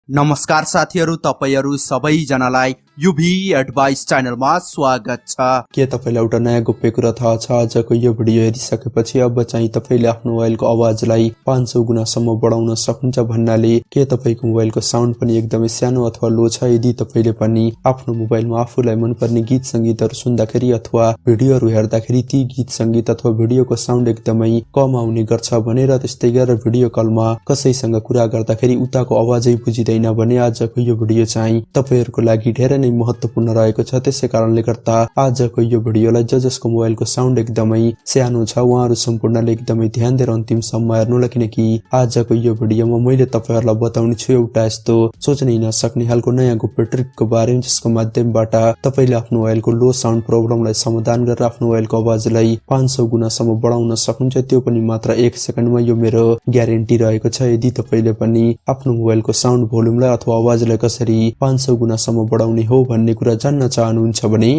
नमस्कार साथीहरु, तपाईहरु सबैजनालाई युभी एडभाइस च्यानलमा स्वागत छ। के तपाईलाई एउटा नयाँ गोप्य कुरा थाहा छ? आजको यो भिडियो हेरिसकेपछि अब चाहिँ तपाईले आफ्नो मोबाइलको आवाजलाई 500 गुणासम्म बढाउन सक्नुहुन्छ भन्नाले के तपाईको मोबाइलको साउन्ड पनि एकदमै सानो अथवा लो छ? यदि तपाईले पनि आफ्नो मोबाइलमा आफूलाई मनपर्ने गीत संगीतहरु सुन्दाखेरि अथवा भिडियोहरु हेर्दाखेरि ती गीत संगीत अथवा भिडियोको साउन्ड एकदमै कम आउने गर्छ भने र त्यस्तै गरेर भिडियो कलमा कसैसँग कुरा गर्दाखेरि उताको आवाजै बुझिदैन भने आजको यो भिडियो चाहिँ तपाईहरुको लागि धेरै नै महत्त्वपूर्ण रहेको छ। त्यसैकारणले गर्दा आजको यो भिडियोलाई जसको मोबाइलको साउन्ड एकदमै सानो छ उहाँहरु सम्पूर्णले एकदमै ध्यान दिएर अन्तिमसम्म हेर्नुहोला, किनकि आजको यो भिडियोमा मैले तपाईहरुलाई बताउने छु एउटा यस्तो सोच्नै नसक्ने खालको नयाँ गोप्य ट्रिकको बारेमा जसको माध्यमबाट तपाईले आफ्नो मोबाइलको लो साउन्ड प्रब्लमलाई समाधान गरेर आफ्नो मोबाइलको आवाजलाई 500 गुणासम्म बढाउन सक्नुहुन्छ, त्यो पनि मात्र 1 सेकेन्डमा। यो मेरो ग्यारेन्टी रहेको छ। यदि तपाईले पनि आफ्नो मोबाइलको साउन्ड भोल्युमलाई अथवा आवाजलाई कसरी 500 गुणासम्म बढाउने हो भन्ने कुरा जान्न चाहनुहुन्छ भने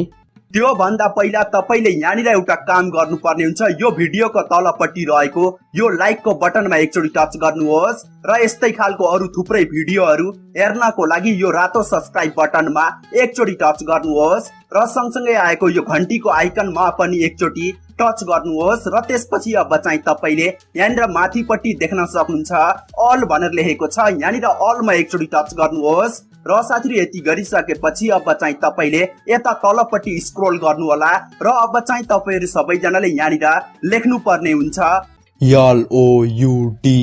त्यो भन्दा पहिला तपाईले यहाँनिर एउटा काम गर्नुपर्ने हुन्छ। यो भिडियोको तलपट्टि रहेको यो लाइकको बटनमा एकचोटी टच गर्नुहोस् र यस्तै खालको अरु थुप्रै भिडियोहरु हेर्नको लागि यो रातो सब्स्क्राइब बटनमा एकचोटी टच गर्नुहोस् र सँगसँगै आएको यो घण्टीको आइकनमा पनि एकचोटी टच गर्नुहोस् र त्यसपछि अब चाहिँ तपाईले यहाँनिर माथिपट्टि देख्न सक्नुहुन्छ अल भनेर लेखेको छ। यहाँनिर अलमा एकचोटी टच गर्नुहोस् र साथीहरु यति गरिसकेपछि अब चाहिँ तपाईले यता तलपट्टि स्क्रोल गर्नु होला र अब चाहिँ तपाईहरु सबैजनाले यहाँनिर लेख्नु पर्ने हुन्छ LOUDLY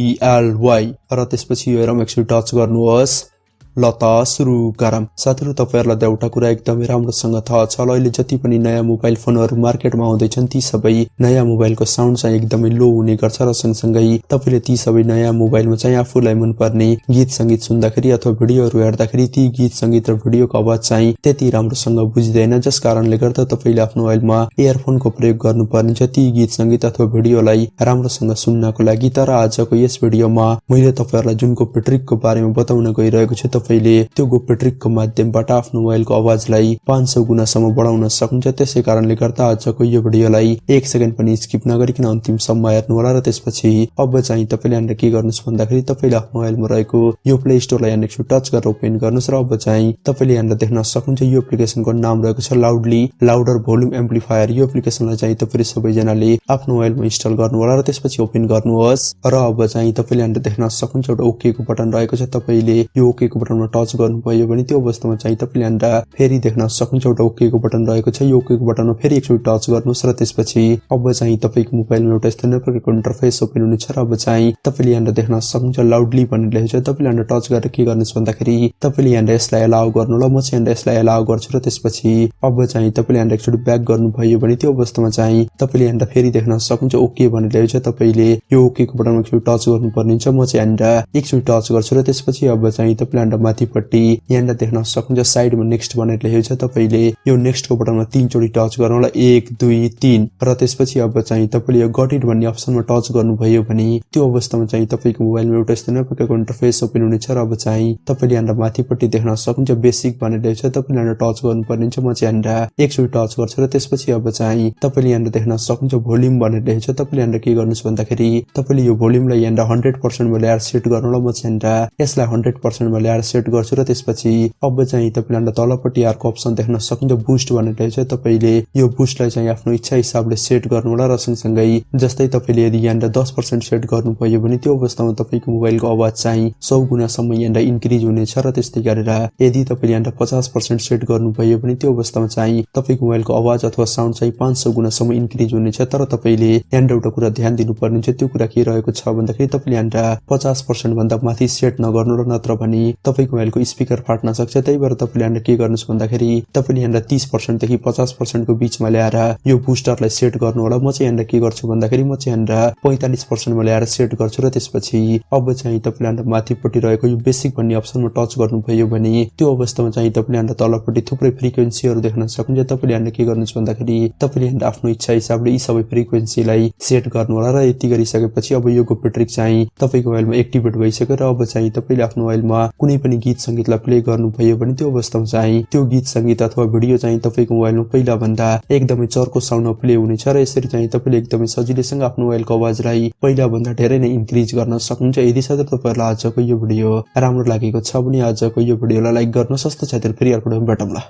र त्यसपछि हेरौँ एकचोटी टच गर्नुहोस्। ल त सुरु गरौँ। साथीहरु तपाईहरुलाई त एउटा कुरा एकदमै राम्रोसँग थाहा छ, अहिले जति पनि नयाँ मोबाइल फोनहरु मार्केटमा आउँदैछन् ती सबै नयाँ मोबाइलको साउन्ड चाहिँ एकदमै लो हुने गर्छ र सँगसँगै तपाईले ती सबै नयाँ मोबाइलमा चाहिँ आफूलाई मनपर्ने गीत संगीत सुन्दाखेरि अथवा भिडियोहरु हेर्दाखेरि ती गीत संगीत र भिडियोको आवाज चाहिँ त्यति राम्रोसँग बुझिदैन, जस कारणले गर्दा तपाईले आफ्नो मोबाइलमा इयरफोनको प्रयोग गर्नुपर्ने छ ती गीत संगीत अथवा भिडियोलाई राम्रोसँग सुन्नको लागि। तर आजको यस भिडियोमा मैले तपाईहरुलाई जुन गोप्य ट्रिकको बारेमा बताउन गइरहेको छु तपाईले त्यो गोप्य ट्रिकको माध्यमबाट आफ्नो मोबाइलको आवाजलाई 500 गुणासम्म बढाउन सक्नुहुन्छ। त्यसैकारणले गर्दा आजको यो भिडियोलाई 1 सेकेन्ड पनि स्किप नगरिकन अन्तिमसम्म हेर्नु होला र त्यसपछि अब चाहिँ तपाईले यहाँनिर के गर्नुस् भन्दाखेरि तपाईले आफ्नो मोबाइलमा रहेको यो प्ले स्टोरलाई यहाँनिर टच गरेर ओपन गर्नुस् र अब चाहिँ तपाईले यहाँनिर देख्न सक्नुहुन्छ यो एप्लिकेसनको नाम रहेको छ लाउडली लाउडर भोल्युम एम्प्लिफायर। यो एप्लिकेसनलाई चाहिँ तपाईले सबैजनाले आफ्नो मोबाइलमा इन्स्टल गर्नु होला र त्यसपछि ओपन गर्नुहोस् र अब चाहिँ तपाईले यहाँनिर देख्न सक्नुहुन्छ एउटा ओके को बटन रहेको छ। तपाईले यो ओके को बटनमा टच गर्नुभयो भने त्यो अवस्थामा चाहिँ तपाईले यहाँनिर फेरि देख्न सक्नुहुन्छ एउटा ओके को बटन रहेको छ। यो ओके को बटनमा फेरि एकचोटी टच गर्नुस् र त्यसपछि अब चाहिँ तपाईको मोबाइलमा एउटा यस्तो प्रकारको इन्टरफेस ओपन हुनेछ र अब चाहिँ तपाईले यहाँनिर देख्न सक्नुहुन्छ लाउडली भनेर लेखेको छ। तपाईले यहाँनिर टच गरेर के गर्नुस् भन्दाखेरि तपाईले यहाँनिर यसलाई अलाउ गर्नु होला। म चाहिँ यहाँनिर यसलाई अलाउ गर्छु र त्यसपछि अब चाहिँ तपाईले यहाँनिर एकचोटी ब्याक गर्नुभयो भने त्यो अवस्थामा चाहिँ तपाईले यहाँनिर फेरि देख्न सक्नुहुन्छ ओके भनेर लेखेको छ। तपाईले यो ओके को बटनमा एकचोटी टच गर्नुपर्ने हुन्छ। म चाहिँ यहाँनिर एकचोटी टच गर्छु र त्यसपछि अब चाहिँ तपाईले यहाँनिर माथिपट्टि यहाँनिर देख्न सक्नुहुन्छ साइडमा नेक्स्ट भनेर लेखेको छ। तपाईले यो नेक्स्ट को बटनमा 3 चोटी टच गर्नु होला, 1 2 3 र त्यसपछि अब चाहिँ तपाईले यो गट इट भन्ने अप्सनमा टच गर्नुभयो भने त्यो अवस्थामा चाहिँ तपाईको मोबाइलमा एउटा यस्तो नै प्रकारको इन्टरफेस ओपन हुनेछ र अब चाहिँ तपाईले यहाँनिर माथिपट्टि देख्न सक्नुहुन्छ बेसिक भनेर लेखेको छ। तपाईले यहाँनिर टच गर्नुपर्ने हुन्छ। म चाहिँ यहाँनिर एकचोटी टच गर्छु र त्यसपछि अब चाहिँ तपाईले यहाँनिर देख्न सक्नुहुन्छ भोल्युम भनेर लेखेको छ। तपाईले यहाँनिर के गर्नुस् भन्दाखेरि तपाईले यो भोल्युमलाई यहाँनिर 100% मा ल्याएर सेट गर्नु होला। म चाहिँ यहाँनिर यसलाई 100% मा ल्याएर सेट गर्छु र त्यसपछि अब चाहिँ तपाईले यहाँनिर तलपट्टि अर्को अप्सन देख्न सक्नुहुन्छ बुस्ट भनेर लेखेको छ। तपाईले यो बुस्टलाई चाहिँ आफ्नो इच्छा हिसाबले सेट गर्नु होला र सँगसँगै जस्तै तपाईले यदि यहाँनिर 10% सेट गर्नुभयो भने त्यो अवस्थामा तपाईको मोबाइलको आवाज चाहिँ 100 गुणासम्म यहाँनिर इन्क्रिज हुनेछ र त्यस्तै गरेर यदि तपाईले यहाँनिर 50% सेट गर्नुभयो भने त्यो अवस्थामा चाहिँ तपाईको मोबाइलको आवाज अथवा साउन्ड चाहिँ 500 गुणासम्म इन्क्रिज हुनेछ। तर तपाईले यहाँनिर एउटा कुरा ध्यान दिनुपर्ने हुन्छ। त्यो कुरा के रहेको छ भन्दाखेरि तपाईले यहाँनिर 50% भन्दा माथि सेट नगर्नु र नत्र भने तपाईको मोबाइलको स्पिकर फाट्न सक्छ। त्यही भएर तपाईले यहाँनिर के गर्नुस् भन्दाखेरि तपाईले यहाँनिर 30% देखि 50% को बीचमा ल्याएर यो बुस्टरलाई सेट गर्नु होला। म चाहिँ यहाँनिर के गर्छु भन्दाखेरि म चाहिँ यहाँनिर 45% मा ल्याएर सेट गर्छु र त्यसपछि अब चाहिँ तपाईले यहाँनिर माथिपट्टि रहेको यो बेसिक भन्ने अप्सनमा टच गर्नुभयो भने त्यो अवस्थामा चाहिँ तपाईले यहाँनिर तलपट्टि थुप्रै फ्रिक्वेन्सीहरु देख्न सक्नुहुन्छ। तपाईले यहाँनिर के गर्नुस् भन्दाखेरि तपाईले यहाँनिर आफ्नो इच्छा हिसाबले यी सबै फ्रिक्वेन्सीलाई सेट गर्नु होला र यति गरिसकेपछि अब यो गोप्य ट्रिक चाहिँ तपाईको मोबाइलमा एक्टिभेट भइसक्यो र अब चाहिँ तपाईले आफ्नो मोबाइलमा कुनै पनि पनि गीत संगीतलाई प्ले गर्नुभयो भने त्यो अवस्थामा चाहिँ त्यो गीत संगीत अथवा भिडियो चाहिँ तपाईको मोबाइलमा पहिला भन्दा एकदमै चर्को साउन्डमा प्ले हुनेछ र यसरी चाहिँ तपाईले एकदमै सजिलैसँग आफ्नो मोबाइलको आवाजलाई पहिला भन्दा धेरै नै इन्क्रिज गर्न सक्नुहुन्छ। यदि साथै तपाईहरुलाई आजको यो भिडियो राम्रो लागेको छ भने आजको यो भिडियोलाई लाइक गर्नुस्। हस्त साथै फेरि अर्को भिडियोमा भेटौँला।